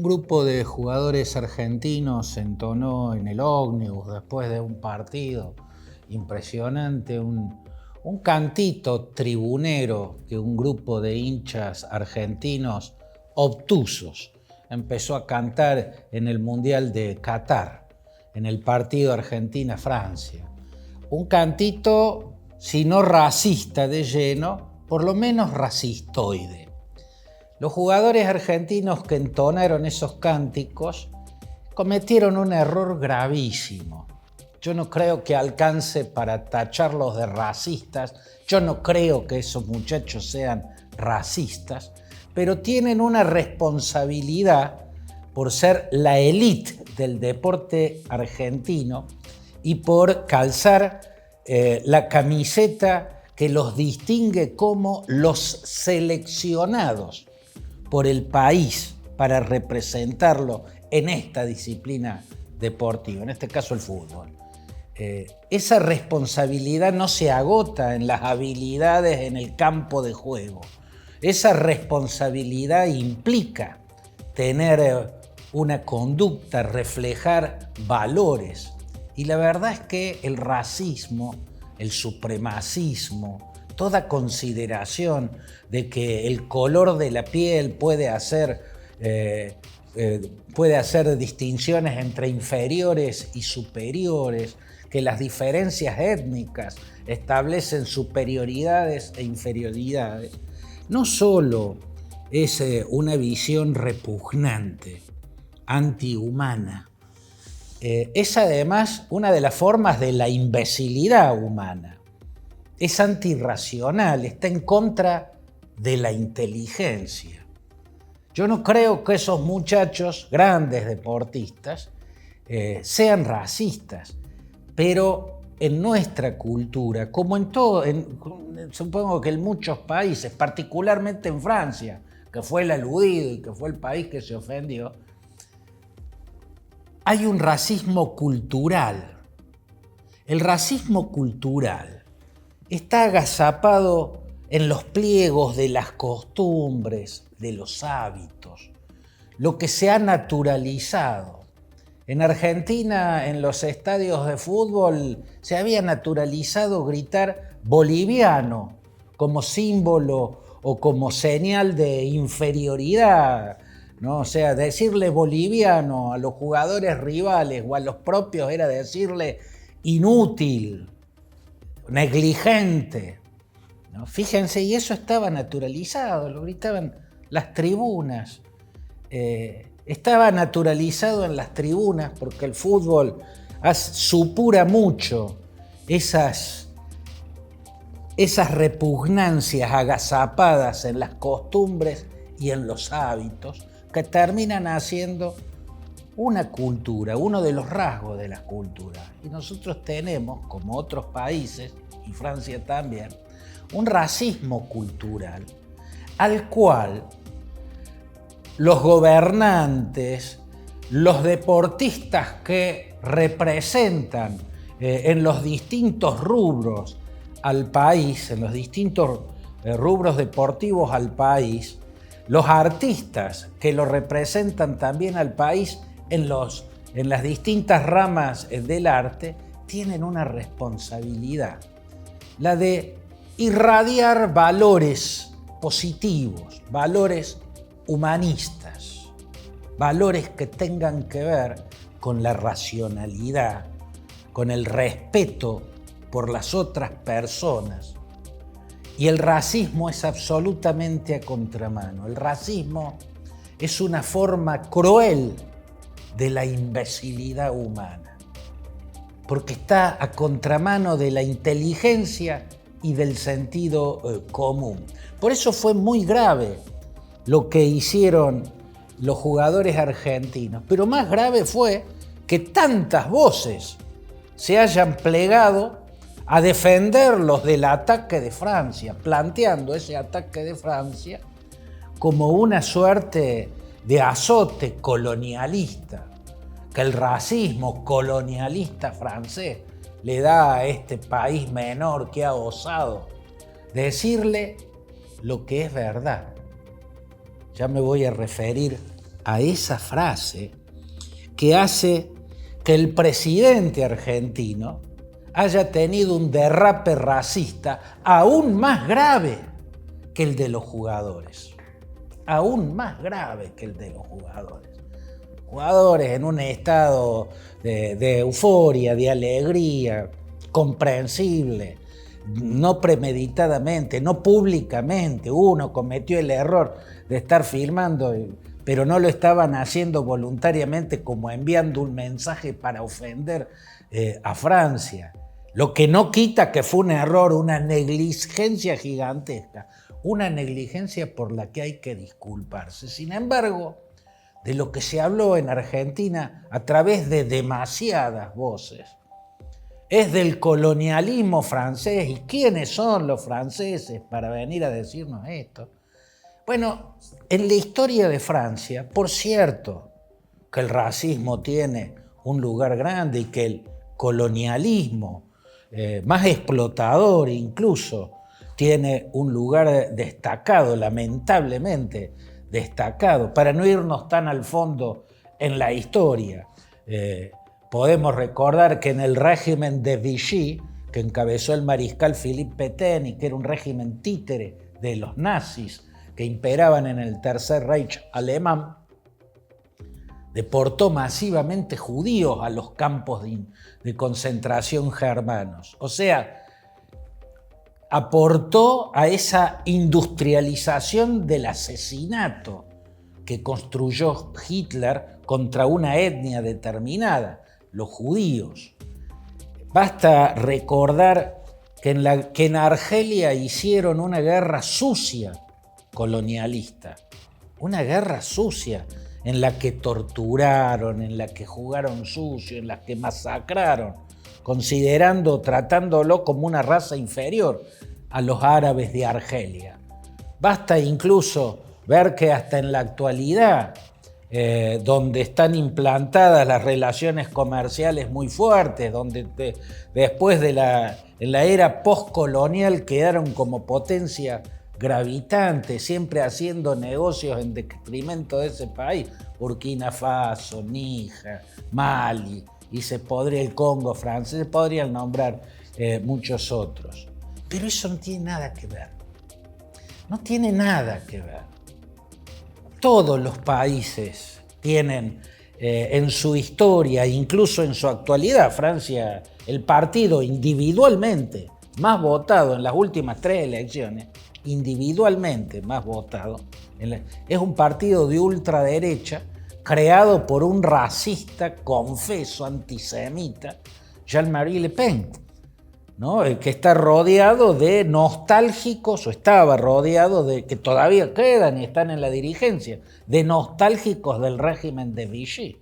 Un grupo de jugadores argentinos entonó en el ómnibus después de un partido impresionante un cantito tribunero que un grupo de hinchas argentinos obtusos empezó a cantar en el Mundial de Qatar, en el partido Argentina-Francia. Un cantito, si no racista de lleno, por lo menos racistoide. Los jugadores argentinos que entonaron esos cánticos cometieron un error gravísimo. Yo no creo que alcance para tacharlos de racistas, yo no creo que esos muchachos sean racistas, pero tienen una responsabilidad por ser la élite del deporte argentino y por calzar la camiseta que los distingue como los seleccionados por el país para representarlo en esta disciplina deportiva, en este caso el fútbol. Esa responsabilidad no se agota en las habilidades en el campo de juego. Esa responsabilidad implica tener una conducta, reflejar valores. Y la verdad es que el racismo, el supremacismo, toda consideración de que el color de la piel puede hacer distinciones entre inferiores y superiores, que las diferencias étnicas establecen superioridades e inferioridades, no solo es una visión repugnante, antihumana, es además una de las formas de la imbecilidad humana. Es antirracional, está en contra de la inteligencia. Yo no creo que esos muchachos, grandes deportistas, sean racistas, pero en nuestra cultura, como en todo, supongo que en muchos países, particularmente en Francia, que fue el aludido y que fue el país que se ofendió, hay un racismo cultural. El racismo cultural está agazapado en los pliegos de las costumbres, de los hábitos, lo que se ha naturalizado. En Argentina, en los estadios de fútbol, se había naturalizado gritar boliviano como símbolo o como señal de inferioridad, ¿no? O sea, decirle boliviano a los jugadores rivales o a los propios era decirle inútil, negligente, ¿no? Fíjense, y eso estaba naturalizado, lo gritaban las tribunas. Estaba naturalizado en las tribunas porque el fútbol supura mucho esas repugnancias agazapadas en las costumbres y en los hábitos que terminan haciendo una cultura, uno de los rasgos de la cultura. Y nosotros tenemos, como otros países, y Francia también, un racismo cultural al cual los gobernantes, los deportistas que representan en los distintos rubros al país, en los distintos rubros deportivos al país, los artistas que lo representan también al país en las distintas ramas del arte, tienen una responsabilidad, la de irradiar valores positivos, valores humanistas, valores que tengan que ver con la racionalidad, con el respeto por las otras personas. Y el racismo es absolutamente a contramano. El racismo es una forma cruel de la imbecilidad humana, porque está a contramano de la inteligencia y del sentido común. Por eso fue muy grave lo que hicieron los jugadores argentinos, pero más grave fue que tantas voces se hayan plegado a defenderlos del ataque de Francia, planteando ese ataque de Francia como una suerte de azote colonialista, que el racismo colonialista francés le da a este país menor que ha osado decirle lo que es verdad. Ya me voy a referir a esa frase que hace que el presidente argentino haya tenido un derrape racista aún más grave que el de los jugadores. Aún más grave que el de los jugadores. Jugadores en un estado de euforia, de alegría, comprensible, no premeditadamente, no públicamente. Uno cometió el error de estar filmando, pero no lo estaban haciendo voluntariamente, como enviando un mensaje para ofender a Francia. Lo que no quita que fue un error, una negligencia gigantesca, una negligencia por la que hay que disculparse. Sin embargo, de lo que se habló en Argentina a través de demasiadas voces es del colonialismo francés. ¿Y quiénes son los franceses para venir a decirnos esto? Bueno, en la historia de Francia, por cierto, que el racismo tiene un lugar grande y que el colonialismo, más explotador incluso, tiene un lugar destacado, lamentablemente destacado. Para no irnos tan al fondo en la historia, podemos recordar que en el régimen de Vichy, que encabezó el mariscal Philippe Pétain y que era un régimen títere de los nazis que imperaban en el Tercer Reich alemán, deportó masivamente judíos a los campos de concentración germanos. O sea, aportó a esa industrialización del asesinato que construyó Hitler contra una etnia determinada, los judíos. Basta recordar que en Argelia hicieron una guerra sucia colonialista, una guerra sucia en la que torturaron, en la que jugaron sucio, en la que masacraron, tratándolo como una raza inferior a los árabes de Argelia. Basta incluso ver que hasta en la actualidad, donde están implantadas las relaciones comerciales muy fuertes, donde después en la era postcolonial quedaron como potencia gravitante, siempre haciendo negocios en detrimento de ese país, Burkina Faso, Níger, Mali, y el Congo francés, se podrían nombrar muchos otros. Pero eso no tiene nada que ver. No tiene nada que ver. Todos los países tienen en su historia, incluso en su actualidad, Francia, el partido individualmente más votado en las últimas 3 elecciones, individualmente más votado, es un partido de ultraderecha creado por un racista, confeso, antisemita, Jean-Marie Le Pen, ¿no? El que está rodeado de nostálgicos, o estaba rodeado de, que todavía quedan y están en la dirigencia, de nostálgicos del régimen de Vichy.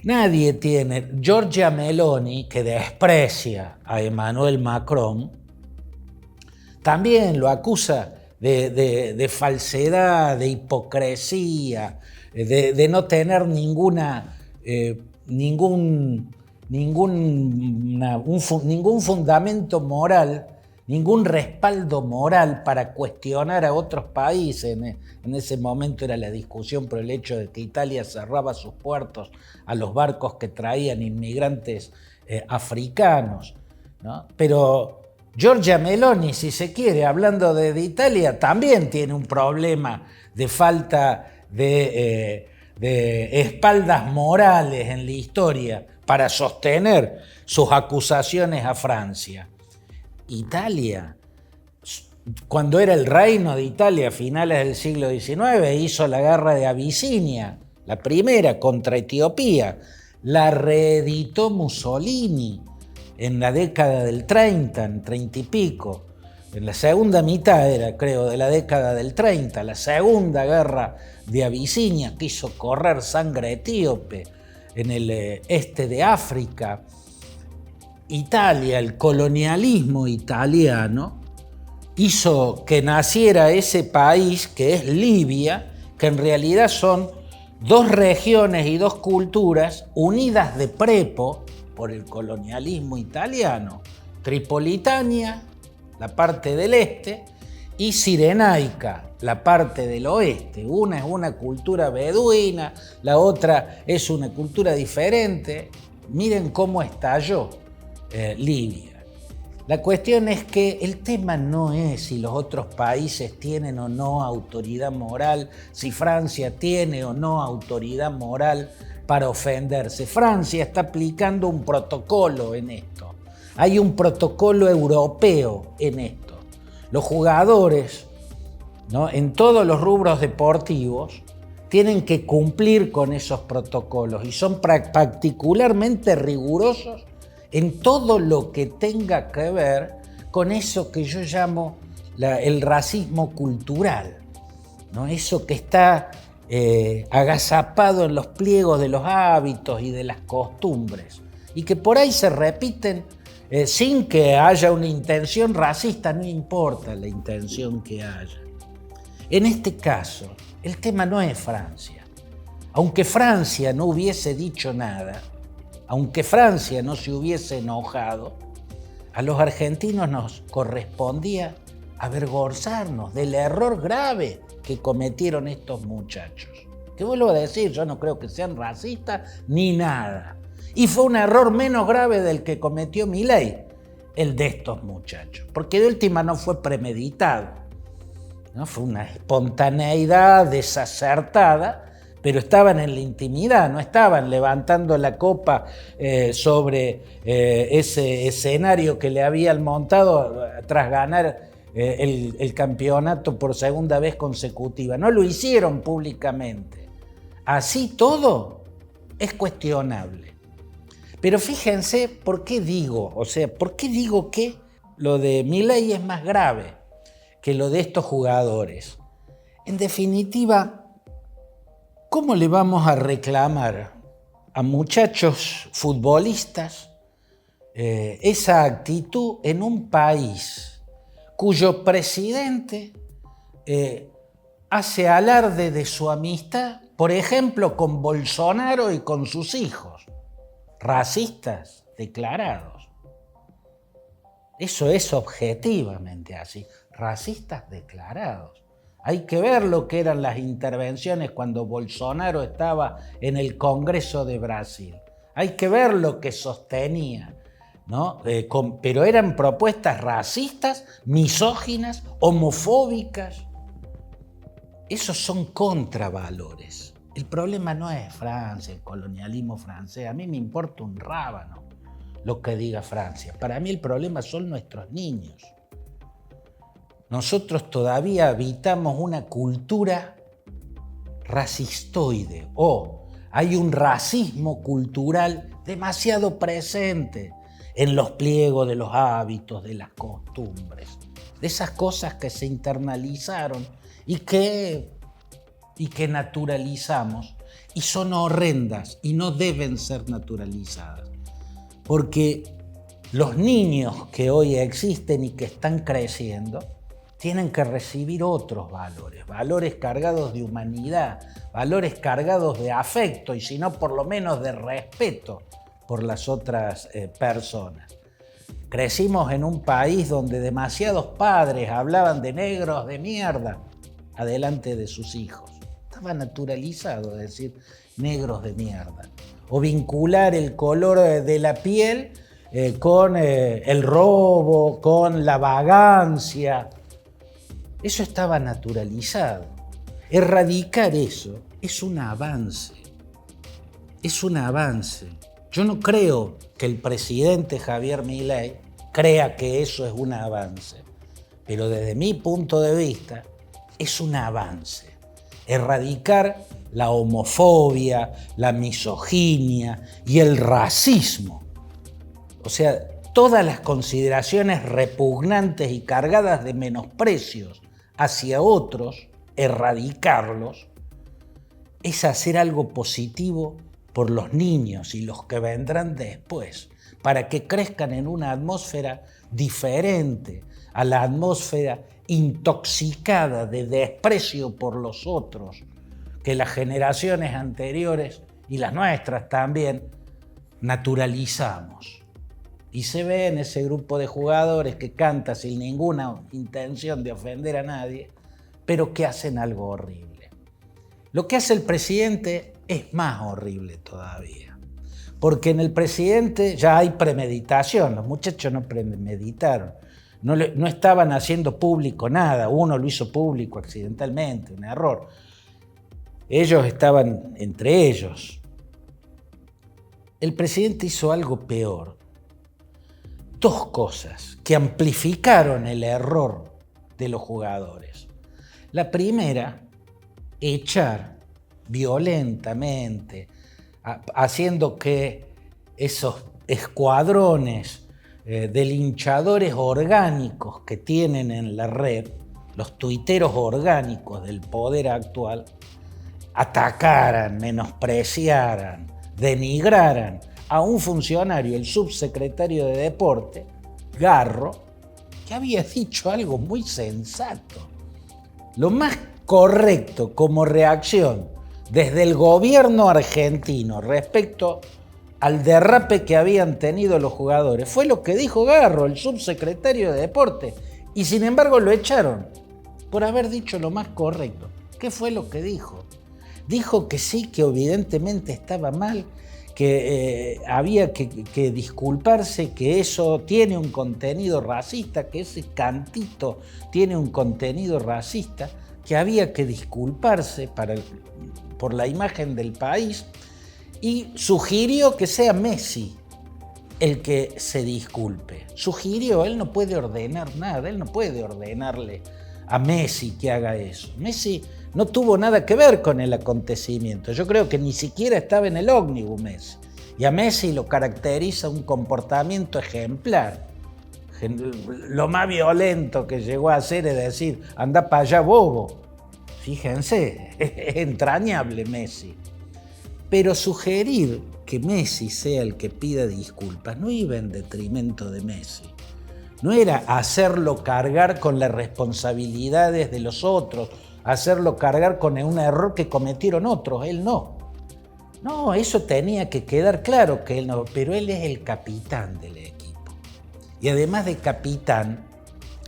Nadie tiene. Giorgia Meloni, que desprecia a Emmanuel Macron, también lo acusa de falsedad, de hipocresía, de no tener ningún fundamento moral, ningún respaldo moral para cuestionar a otros países. En ese momento era la discusión por el hecho de que Italia cerraba sus puertos a los barcos que traían inmigrantes africanos, ¿no? Pero Giorgia Meloni, si se quiere, hablando de Italia, también tiene un problema de falta de espaldas morales en la historia para sostener sus acusaciones a Francia. Italia, cuando era el reino de Italia a finales del siglo XIX, hizo la guerra de Abisinia, la primera contra Etiopía, la reeditó Mussolini en la década del 30, en 30 y pico, en la segunda mitad era, creo, de la década del 30, la segunda guerra de Abisinia, que hizo correr sangre etíope en el este de África. Italia, el colonialismo italiano, hizo que naciera ese país que es Libia, que en realidad son 2 regiones y 2 culturas unidas de prepo por el colonialismo italiano. Tripolitania, la parte del este, y Cirenaica, la parte del oeste. Una es una cultura beduina, la otra es una cultura diferente. Miren cómo estalló Libia. La cuestión es que el tema no es si los otros países tienen o no autoridad moral, si Francia tiene o no autoridad moral para ofenderse. Francia está aplicando un protocolo en esto. Hay un protocolo europeo en esto. Los jugadores, ¿no?, en todos los rubros deportivos tienen que cumplir con esos protocolos y son particularmente rigurosos en todo lo que tenga que ver con eso que yo llamo el racismo cultural, ¿no? Eso que está agazapado en los pliegos de los hábitos y de las costumbres y que por ahí se repiten sin que haya una intención racista, no importa la intención que haya. En este caso, el tema no es Francia. Aunque Francia no hubiese dicho nada, aunque Francia no se hubiese enojado, a los argentinos nos correspondía avergonzarnos del error grave que cometieron estos muchachos. Que vuelvo a decir, yo no creo que sean racistas ni nada. Y fue un error menos grave del que cometió Milei, el de estos muchachos, porque de última no fue premeditado, ¿no? Fue una espontaneidad desacertada, pero estaban en la intimidad, no estaban levantando la copa sobre ese escenario que le habían montado tras ganar el campeonato por segunda vez consecutiva. No lo hicieron públicamente. Así todo es cuestionable. Pero fíjense por qué digo, por qué digo que lo de Milei es más grave que lo de estos jugadores. En definitiva, ¿cómo le vamos a reclamar a muchachos futbolistas esa actitud en un país cuyo presidente hace alarde de su amistad, por ejemplo, con Bolsonaro y con sus hijos? Racistas declarados. Eso es objetivamente así, racistas declarados. Hay que ver lo que eran las intervenciones cuando Bolsonaro estaba en el Congreso de Brasil. Hay que ver lo que sostenía, ¿no? Pero eran propuestas racistas, misóginas, homofóbicas. Esos son contravalores. El problema no es Francia, el colonialismo francés. A mí me importa un rábano lo que diga Francia. Para mí el problema son nuestros niños. Nosotros todavía habitamos una cultura racistoide o hay un racismo cultural demasiado presente en los pliegos de los hábitos, de las costumbres, de esas cosas que se internalizaron y que naturalizamos y son horrendas y no deben ser naturalizadas. Porque los niños que hoy existen y que están creciendo tienen que recibir otros valores, valores cargados de humanidad, valores cargados de afecto y si no por lo menos de respeto por las otras personas. Crecimos en un país donde demasiados padres hablaban de negros de mierda adelante de sus hijos. Estaba naturalizado decir negros de mierda. O vincular el color de la piel con el robo, con la vagancia. Eso estaba naturalizado. Erradicar eso es un avance. Es un avance. Yo no creo que el presidente Javier Milei crea que eso es un avance. Pero desde mi punto de vista, es un avance. Erradicar la homofobia, la misoginia y el racismo. O sea, todas las consideraciones repugnantes y cargadas de menosprecios hacia otros, erradicarlos, es hacer algo positivo por los niños y los que vendrán después, para que crezcan en una atmósfera diferente a la atmósfera intoxicada de desprecio por los otros que las generaciones anteriores y las nuestras también naturalizamos. Y se ve en ese grupo de jugadores que canta sin ninguna intención de ofender a nadie, pero que hacen algo horrible. Lo que hace el presidente es más horrible todavía, porque en el presidente ya hay premeditación, los muchachos no premeditaron, no estaban haciendo público nada, uno lo hizo público accidentalmente, un error. Ellos estaban entre ellos. El presidente hizo algo peor. Dos cosas que amplificaron el error de los jugadores. La primera, echar violentamente, haciendo que esos escuadrones de linchadores orgánicos que tienen en la red, los tuiteros orgánicos del poder actual, atacaran, menospreciaran, denigraran a un funcionario, el subsecretario de Deporte, Garro, que había dicho algo muy sensato. Lo más correcto como reacción desde el gobierno argentino respecto al derrape que habían tenido los jugadores fue lo que dijo Garro, el subsecretario de Deporte, y sin embargo lo echaron por haber dicho lo más correcto. ¿Qué fue lo que dijo? Dijo que sí, que evidentemente estaba mal, que había que disculparse, que eso tiene un contenido racista, que ese cantito tiene un contenido racista, que había que disculparse por la imagen del país, y sugirió que sea Messi el que se disculpe. Sugirió, él no puede ordenar nada, él no puede ordenarle a Messi que haga eso. Messi no tuvo nada que ver con el acontecimiento. Yo creo que ni siquiera estaba en el ómnibus Messi. Y a Messi lo caracteriza un comportamiento ejemplar. Lo más violento que llegó a hacer es decir, anda para allá bobo. Fíjense, es entrañable Messi. Pero sugerir que Messi sea el que pida disculpas no iba en detrimento de Messi. No era hacerlo cargar con las responsabilidades de los otros, hacerlo cargar con un error que cometieron otros, él no. No, eso tenía que quedar claro que él no, pero él es el capitán del equipo. Y además de capitán,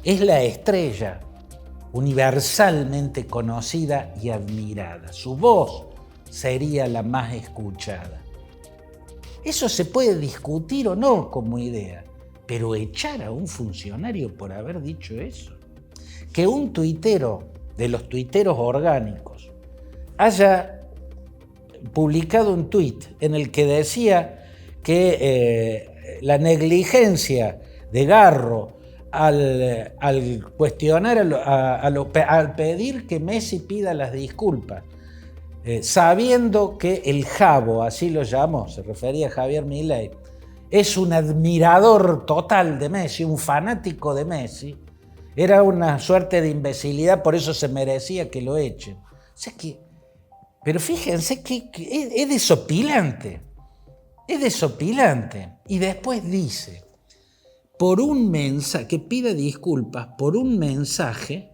es la estrella universalmente conocida y admirada. Su voz sería la más escuchada. Eso se puede discutir o no como idea, pero echar a un funcionario por haber dicho eso. Que un tuitero de los tuiteros orgánicos haya publicado un tuit en el que decía que la negligencia de Garro al cuestionar, al pedir que Messi pida las disculpas, sabiendo que el Jabo, así lo llamó, se refería a Javier Milei, es un admirador total de Messi, un fanático de Messi, era una suerte de imbecilidad, por eso se merecía que lo echen. O sea pero fíjense que es desopilante, es desopilante. Y después dice, por un mensaje, que pida disculpas por un mensaje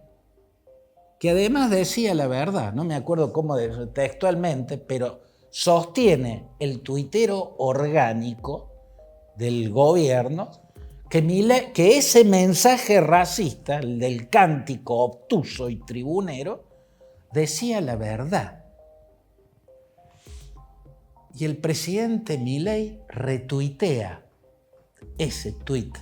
que además decía la verdad, no me acuerdo cómo textualmente, pero sostiene el tuitero orgánico del gobierno que ese mensaje racista, el del cántico obtuso y tribunero, decía la verdad. Y el presidente Milei retuitea ese tuit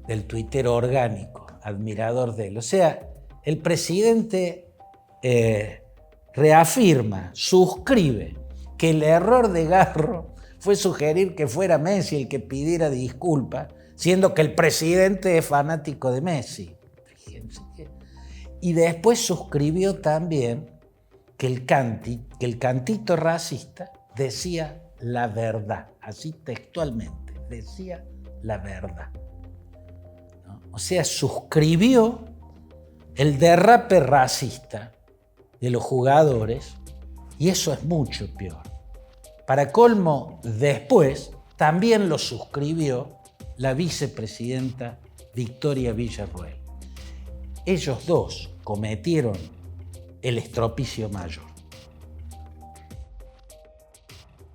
del tuitero orgánico, admirador de él. O sea, el presidente reafirma, suscribe que el error de Garro fue sugerir que fuera Messi el que pidiera disculpas, siendo que el presidente es fanático de Messi. Y después suscribió también que el cantito racista decía la verdad, así textualmente, decía la verdad, ¿no? O sea, suscribió el derrape racista de los jugadores, y eso es mucho peor. Para colmo, después también lo suscribió la vicepresidenta Victoria Villarroel. Ellos dos cometieron el estropicio mayor.